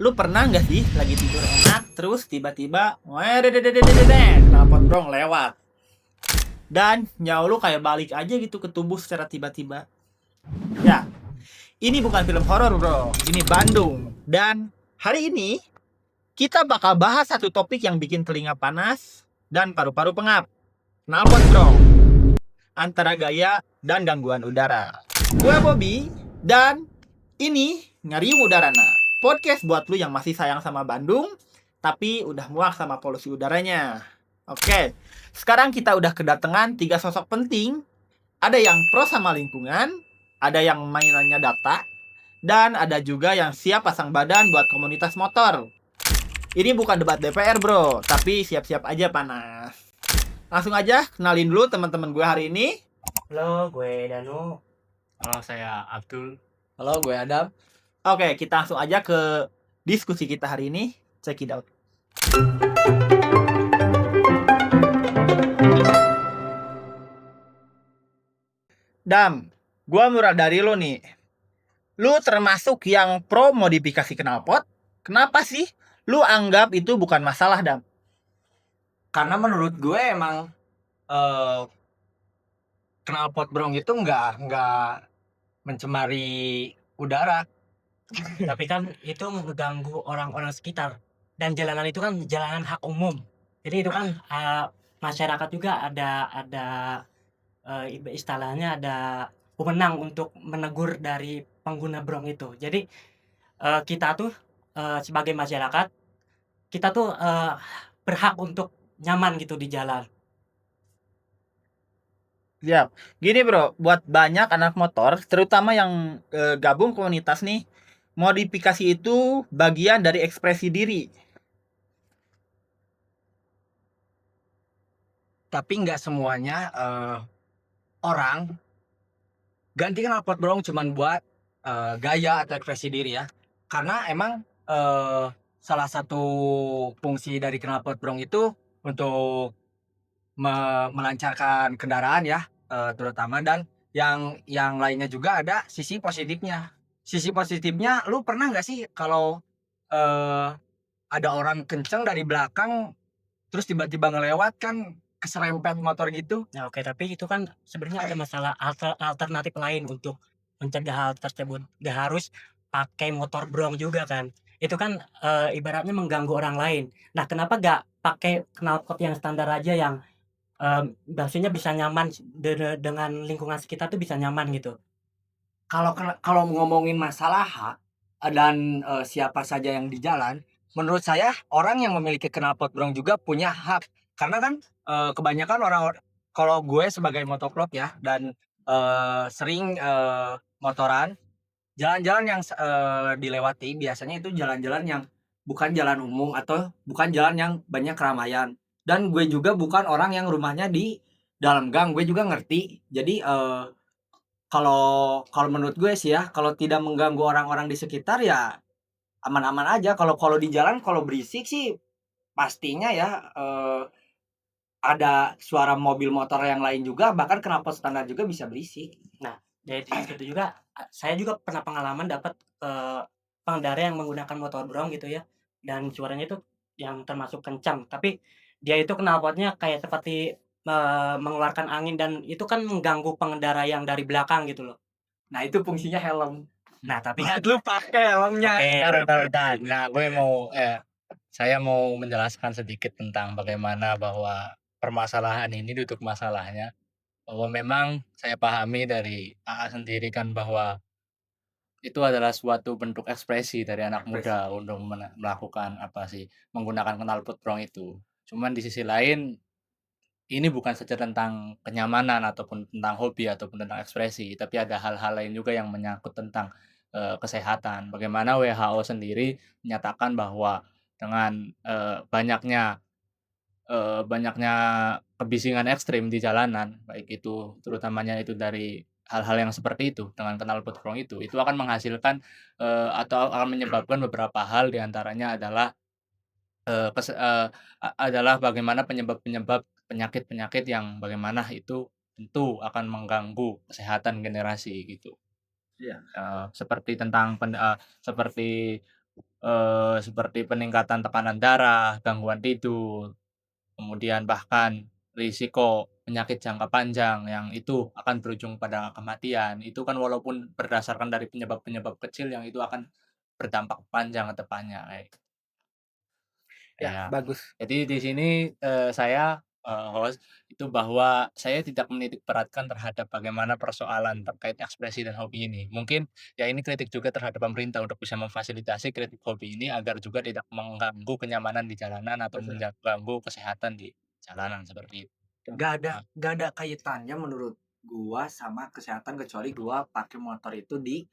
Lu pernah nggak sih lagi tidur enak, terus tiba-tiba knalpot brong lewat. Dan nyawa lu kayak balik aja gitu ke tubuh secara tiba-tiba. Ya, ini bukan film horor bro, ini Bandung. Dan hari ini kita bakal bahas satu topik yang bikin telinga panas dan paru-paru pengap. Knalpot brong, antara gaya dan gangguan udara. Gue Bobby, dan ini Ngariung Udarana, podcast buat lu yang masih sayang sama Bandung, tapi udah muak sama polusi udaranya. Oke, sekarang kita udah kedatangan 3 sosok penting. Ada yang pro sama lingkungan, ada yang mainannya data, dan ada juga yang siap pasang badan buat komunitas motor. Ini bukan debat DPR bro, tapi siap-siap aja panas. Langsung aja kenalin dulu teman-teman gue hari ini. Halo, gue Danu. Halo, saya Abdul. Halo, gue Adam. Oke, kita langsung aja ke diskusi kita hari ini. Check it out. Dam, gua murah dari lo nih. Lu termasuk yang pro modifikasi knalpot? Kenapa sih lu anggap itu bukan masalah, Dam? Karena menurut gue emang knalpot brong itu nggak mencemari udara. Tapi kan itu mengganggu orang-orang sekitar. Dan jalanan itu kan jalanan hak umum. Jadi itu kan masyarakat juga ada istilahnya ada pemenang untuk menegur dari pengguna brong itu. Jadi kita tuh sebagai masyarakat, kita tuh berhak untuk nyaman gitu di jalan. Siap. Gini bro, buat banyak anak motor, terutama yang gabung komunitas nih, modifikasi itu bagian dari ekspresi diri. Tapi nggak semuanya orang ganti knalpot brong cuman buat gaya atau ekspresi diri ya. Karena emang salah satu fungsi dari knalpot brong itu untuk melancarkan kendaraan ya, terutama, dan yang lainnya juga ada sisi positifnya. Sisi positifnya, lu pernah nggak sih kalau ada orang kenceng dari belakang terus tiba-tiba ngelewat kan keserempet motor gitu? Nah, oke, tapi itu kan sebenarnya ada masalah alternatif lain untuk mencegah hal tersebut. Gak harus pakai motor brong juga kan. Itu kan ibaratnya mengganggu orang lain. Nah, kenapa gak pakai knalpot yang standar aja yang maksudnya bisa nyaman dengan lingkungan sekitar tuh bisa nyaman gitu. Kalau ngomongin masalah hak dan siapa saja yang di jalan, menurut saya orang yang memiliki knalpot brong juga punya hak. Karena kan kebanyakan orang, kalau gue sebagai motovlog ya, dan sering motoran, jalan-jalan yang dilewati biasanya itu jalan-jalan yang bukan jalan umum atau bukan jalan yang banyak keramaian. Dan gue juga bukan orang yang rumahnya di dalam gang, gue juga ngerti. Jadi kalau menurut gue sih ya, kalau tidak mengganggu orang-orang di sekitar ya aman-aman aja. Kalau di jalan kalau berisik sih pastinya ya ada suara mobil motor yang lain juga, bahkan knalpot standar juga bisa berisik. Nah, dari situ juga saya juga pernah pengalaman dapat pengendara yang menggunakan motor brong gitu ya, dan suaranya itu yang termasuk kencang, tapi dia itu knalpotnya kayak seperti mengeluarkan angin, dan itu kan mengganggu pengendara yang dari belakang gitu loh. Nah, itu fungsinya helm. Nah, tapi kan Lu pakai helmnya. Bentar. Nah, saya mau menjelaskan sedikit tentang bagaimana bahwa permasalahan ini duduk masalahnya. Bahwa memang saya pahami dari AA sendiri kan bahwa itu adalah suatu bentuk ekspresi dari anak muda untuk melakukan menggunakan knalpot brong itu. Cuman di sisi lain ini bukan saja tentang kenyamanan ataupun tentang hobi ataupun tentang ekspresi, tapi ada hal-hal lain juga yang menyangkut tentang kesehatan. Bagaimana WHO sendiri menyatakan bahwa dengan banyaknya kebisingan ekstrim di jalanan, baik itu terutamanya itu dari hal-hal yang seperti itu dengan knalpot brong itu akan menghasilkan atau akan menyebabkan beberapa hal, di antaranya adalah adalah bagaimana penyebab-penyebab penyakit-penyakit yang bagaimana itu tentu akan mengganggu kesehatan generasi gitu. Iya. Seperti seperti peningkatan tekanan darah, gangguan tidur, kemudian bahkan risiko penyakit jangka panjang yang itu akan berujung pada kematian. Itu kan walaupun berdasarkan dari penyebab-penyebab kecil yang itu akan berdampak panjang ke depannya, kayak Ya, iya. bagus. Jadi di sini, saya, host, itu bahwa saya tidak menitik beratkan terhadap bagaimana persoalan terkait ekspresi dan hobi ini. Mungkin ya ini kritik juga terhadap pemerintah untuk bisa memfasilitasi kritik hobi ini agar juga tidak mengganggu kenyamanan di jalanan atau Betul. mengganggu kesehatan di jalanan, seperti itu. Heeh. Gak ada kaitannya menurut gua sama kesehatan kecuali gua pakai motor itu di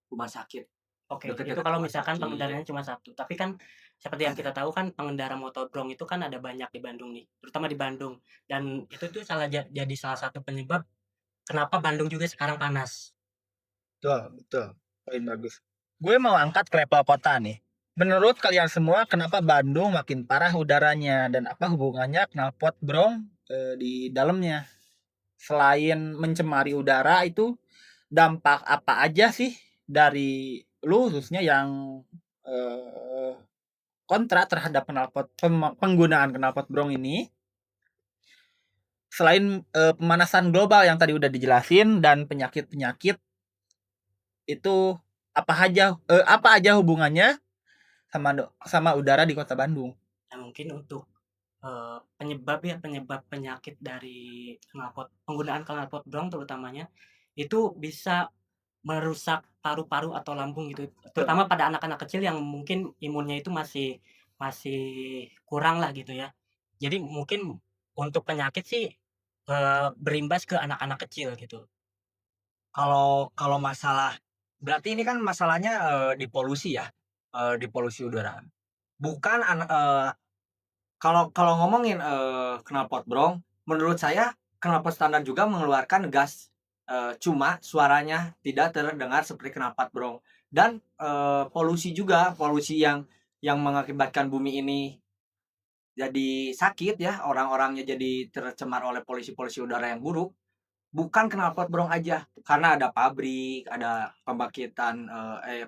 rumah sakit, Oke, itu deket-deket kalau rumah misalkan sakit. pengendaraannya cuma satu. Tapi kan seperti yang kita tahu kan pengendara motor brong itu kan ada banyak di Bandung nih, terutama di Bandung. Dan itu tuh jadi salah satu penyebab kenapa Bandung juga sekarang panas. Betul, betul. Poin bagus. Gue mau angkat ke level kota nih. Menurut kalian semua, kenapa Bandung makin parah udaranya dan apa hubungannya knalpot brong di dalamnya? Selain mencemari udara itu dampak apa aja sih dari lu khususnya yang eh, kontra terhadap penggunaan knalpot brong ini? Selain pemanasan global yang tadi udah dijelasin dan penyakit-penyakit itu apa aja hubungannya sama udara di Kota Bandung? Nah, mungkin untuk penyebab penyakit dari penggunaan knalpot brong terutamanya itu bisa merusak paru-paru atau lambung gitu, terutama pada anak-anak kecil yang mungkin imunnya itu masih masih kurang lah gitu ya. Jadi mungkin untuk penyakit sih, berimbas ke anak-anak kecil gitu. Kalau kalau masalah berarti ini kan masalahnya, di polusi ya, di polusi udara. Bukan kalau kalau ngomongin, knalpot brong, menurut saya knalpot standar juga mengeluarkan gas, cuma suaranya tidak terdengar seperti knalpot brong. Dan, polusi juga, polusi yang mengakibatkan bumi ini jadi sakit ya, orang-orangnya jadi tercemar oleh polusi-polusi udara yang buruk, bukan knalpot brong aja, karena ada pabrik, ada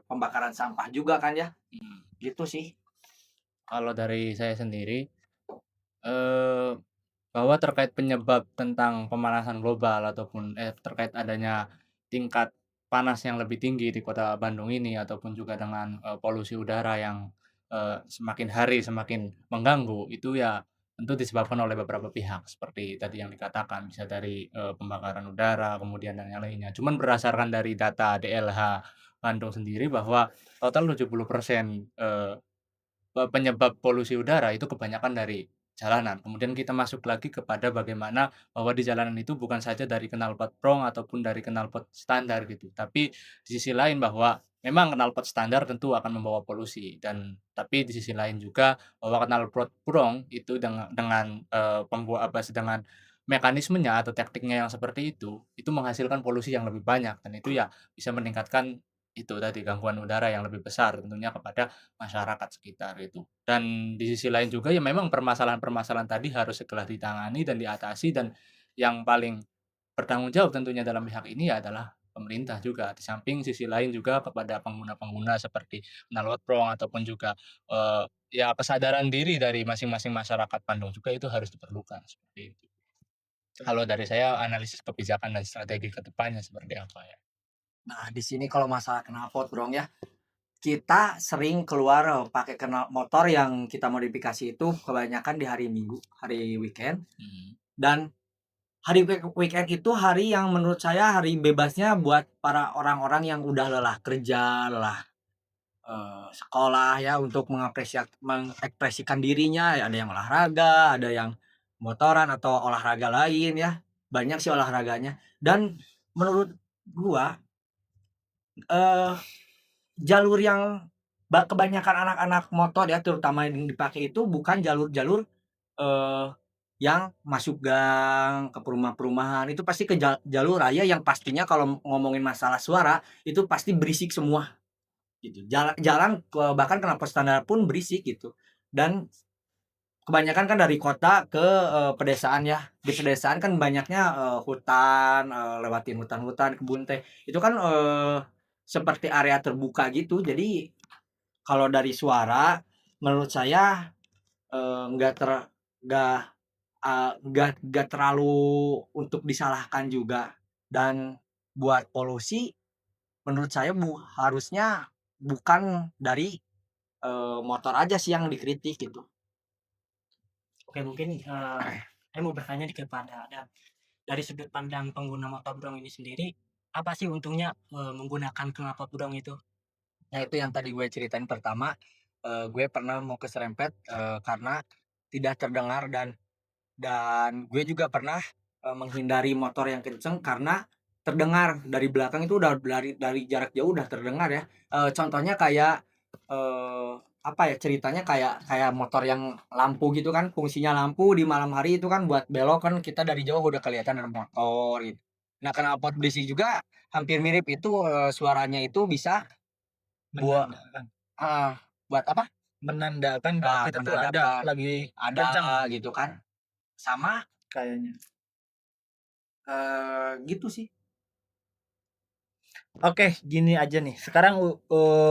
pembakaran sampah juga kan ya, Mhm. gitu sih. Kalau dari saya sendiri, eee, bahwa terkait penyebab tentang pemanasan global ataupun terkait adanya tingkat panas yang lebih tinggi di Kota Bandung ini ataupun juga dengan, polusi udara yang, semakin hari semakin mengganggu, itu ya tentu disebabkan oleh beberapa pihak seperti tadi yang dikatakan, bisa dari, pembakaran udara, kemudian dan yang lainnya. Cuman berdasarkan dari data DLH Bandung sendiri bahwa total 70%, penyebab polusi udara itu kebanyakan dari jalanan. Kemudian kita masuk lagi kepada bagaimana bahwa di jalanan itu bukan saja dari knalpot brong ataupun dari knalpot standar gitu, tapi di sisi lain bahwa memang knalpot standar tentu akan membawa polusi tapi di sisi lain juga bahwa knalpot brong itu dengan, dengan mekanismenya atau tekniknya yang seperti itu menghasilkan polusi yang lebih banyak dan itu ya bisa meningkatkan itu tadi gangguan udara yang lebih besar tentunya kepada masyarakat sekitar itu. Dan di sisi lain juga ya memang permasalahan-permasalahan tadi harus segera ditangani dan diatasi dan yang paling bertanggung jawab tentunya dalam pihak ini ya adalah pemerintah juga. Di samping sisi lain juga kepada pengguna-pengguna seperti knalpot ataupun juga, ya kesadaran diri dari masing-masing masyarakat Bandung juga itu harus diperlukan, seperti itu. Kalau dari saya analisis kebijakan dan strategi ke depannya seperti apa ya? Nah, di sini kalau masalah knalpot brong ya, kita sering keluar, pakai motor yang kita modifikasi itu kebanyakan di hari Minggu, hari weekend. Mhm. Dan hari weekend itu hari yang menurut saya hari bebasnya buat para orang-orang yang udah lelah kerja, lelah, sekolah ya, untuk mengekspresikan dirinya, ya ada yang olahraga, ada yang motoran atau olahraga lain ya, banyak sih olahraganya. Dan menurut gua, eee jalur yang kebanyakan anak-anak motor ya, terutama yang dipakai itu bukan jalur-jalur, eee, yang masuk gang, ke perumahan-perumahan, itu pasti ke jalur raya yang pastinya kalau ngomongin masalah suara, itu pasti berisik semua, gitu. Jalan bahkan knalpot standar pun berisik gitu. Dan kebanyakan kan dari kota ke, pedesaan ya. Di pedesaan kan banyaknya, hutan, lewatin hutan-hutan, kebun teh. Itu kan, seperti area terbuka gitu. Jadi kalau dari suara menurut saya nggak ter nggak nggak terlalu untuk disalahkan juga. Dan buat polusi menurut saya harusnya bukan dari motor aja sih yang dikritik gitu. Oke, mungkin saya mau bertanya nih kepada Adam. Dari sudut pandang pengguna motor brong ini sendiri, apa sih untungnya menggunakan knalpot brong itu? Nah itu yang tadi gue ceritain pertama, gue pernah mau keserempet karena tidak terdengar, dan gue juga pernah menghindari motor yang kenceng karena terdengar dari belakang, itu udah dari jarak jauh udah terdengar ya. Contohnya kayak apa ya, ceritanya kayak kayak motor yang lampu gitu kan, fungsinya lampu di malam hari itu kan buat belok kan, kita dari jauh udah kelihatan ada motor gitu. Nah knalpot berisi juga hampir mirip itu, suaranya itu bisa buat Menandakan buat apa? menandakan bahwa Nah, kita tuh ada menandakan lagi ada kencang gitu kan. Sama kayaknya. gitu sih. Oke, gini aja nih. Sekarang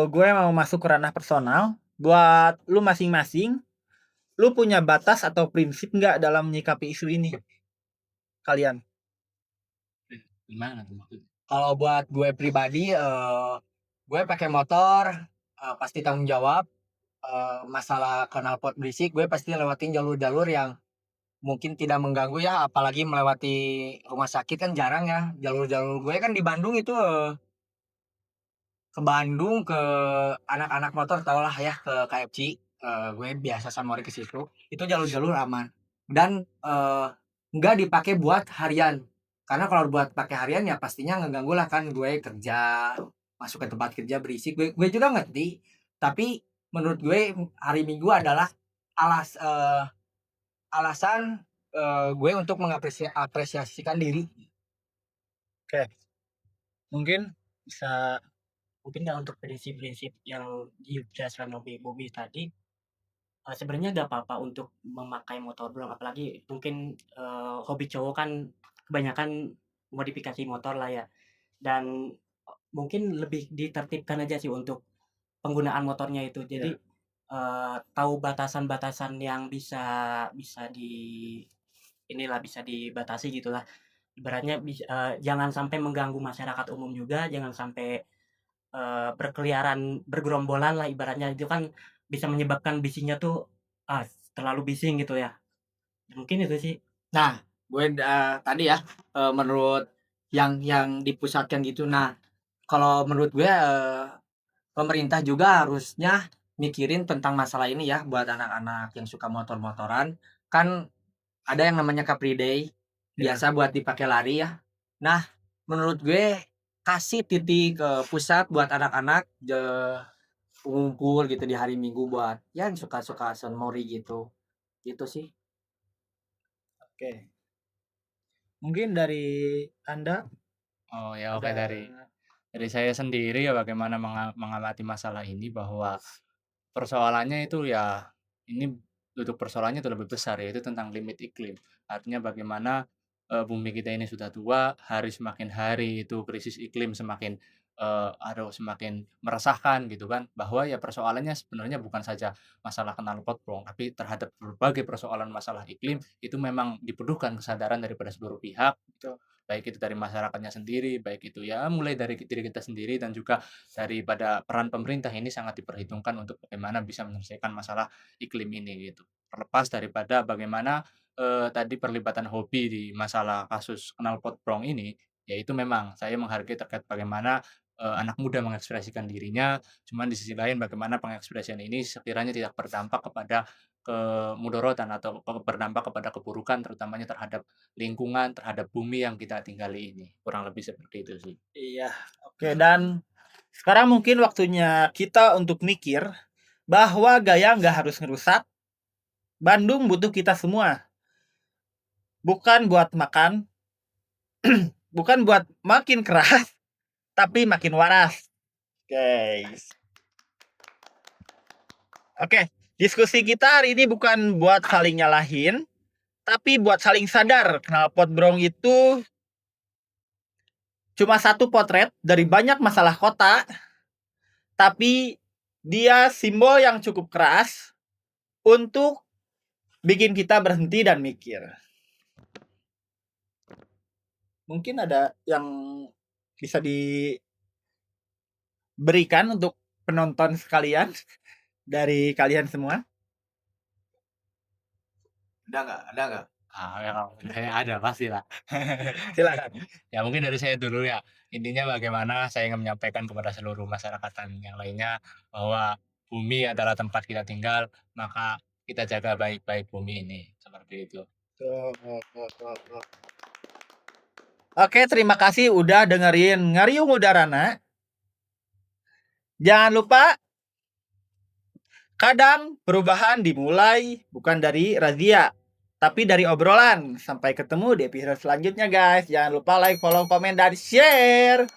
gue mau masuk ke ranah personal. Buat lu masing-masing, lu punya batas atau prinsip nggak dalam menyikapi isu ini? Kalian? gimana tuh maksudnya? Kalau buat gue pribadi, gue pakai motor pasti tanggung jawab. Masalah knalpot berisik gue pasti lewatin jalur-jalur yang mungkin tidak mengganggu ya, apalagi melewati rumah sakit kan jarang ya. Jalur-jalur gue kan di Bandung itu, ke Bandung, ke anak-anak motor tau lah ya, ke KFC, gue biasa sama ke situ. Itu jalur-jalur aman dan nggak dipakai buat harian. Karena kalau buat pakai harian ya pastinya ngeganggu lah kan, gue kerja, masuk ke tempat kerja berisik. Gue juga ngerti, tapi menurut gue hari Minggu adalah alasan gue untuk apresiasikan diri. Mungkin bisa Mungkin nggak untuk prinsip-prinsip yang dijelaskan oleh Bobby tadi, sebenarnya nggak apa-apa untuk memakai motor brong, apalagi mungkin hobi cowok kan kebanyakan modifikasi motor lah ya. Dan mungkin lebih ditertibkan aja sih untuk penggunaan motornya itu. Jadi tahu batasan-batasan yang bisa bisa di inilah bisa dibatasi gitulah. Ibaratnya jangan sampai mengganggu masyarakat umum juga, jangan sampai berkeliaran bergerombolan lah ibaratnya, itu kan bisa menyebabkan bisingnya tuh terlalu bising gitu ya. Mungkin itu sih. Nah, gue tadi ya, menurut yang dipusatkan gitu. Nah, kalau menurut gue pemerintah juga harusnya mikirin tentang masalah ini ya, buat anak-anak yang suka motor-motoran. Kan ada yang namanya Car Free Day, biasa buat dipakai lari ya. Nah, menurut gue kasih titik pusat buat anak-anak ngumpul gitu di hari Minggu buat yang suka-suka senmori gitu. Gitu sih. Oke. Mungkin dari Anda Oh ya, oke, ada dari saya sendiri ya bagaimana mengamati masalah ini bahwa persoalannya itu ya ini duduk persoalannya itu lebih besar, yaitu tentang limit iklim. Artinya bagaimana bumi kita ini sudah tua, hari semakin hari itu krisis iklim semakin semakin meresahkan gitu kan. Bahwa ya persoalannya sebenarnya bukan saja masalah knalpot brong, tapi terhadap berbagai persoalan masalah iklim itu memang diperlukan kesadaran daripada seluruh pihak gitu. Baik itu dari masyarakatnya sendiri, baik itu ya mulai dari diri kita sendiri dan juga daripada peran pemerintah ini sangat diperhitungkan untuk bagaimana bisa menyelesaikan masalah iklim ini gitu. Terlepas daripada bagaimana tadi perlibatan hobi di masalah kasus knalpot brong ini, yaitu memang saya menghargai terkait bagaimana anak muda mengekspresikan dirinya, cuman di sisi lain bagaimana pengekspresian ini sekiranya tidak berdampak kepada kemudorotan atau berdampak kepada keburukan terutamanya terhadap lingkungan, terhadap bumi yang kita tinggali ini. Kurang lebih seperti itu sih. iya. Oke, dan sekarang mungkin waktunya kita untuk mikir bahwa gaya nggak harus ngerusak. Bandung butuh kita semua. Bukan buat makan, bukan buat makin keras, tapi makin waras. Guys. Oke, diskusi kita hari ini bukan buat saling nyalahin, tapi buat saling sadar knalpot brong itu cuma satu potret dari banyak masalah kota, tapi dia simbol yang cukup keras untuk bikin kita berhenti dan mikir. Mungkin ada yang bisa diberikan untuk penonton sekalian dari kalian semua? Ada nggak? Ya, kalau saya ada pastilah. Silakan. Ya mungkin dari saya dulu ya. Intinya bagaimana saya ingin menyampaikan kepada seluruh masyarakat dan yang lainnya bahwa bumi adalah tempat kita tinggal, maka kita jaga baik-baik bumi ini. Seperti itu. Oke, terima kasih udah dengerin Ngariung Udarana. Jangan lupa, kadang perubahan dimulai bukan dari razia, tapi dari obrolan. Sampai ketemu di episode selanjutnya guys. Jangan lupa like, follow, komen, dan share.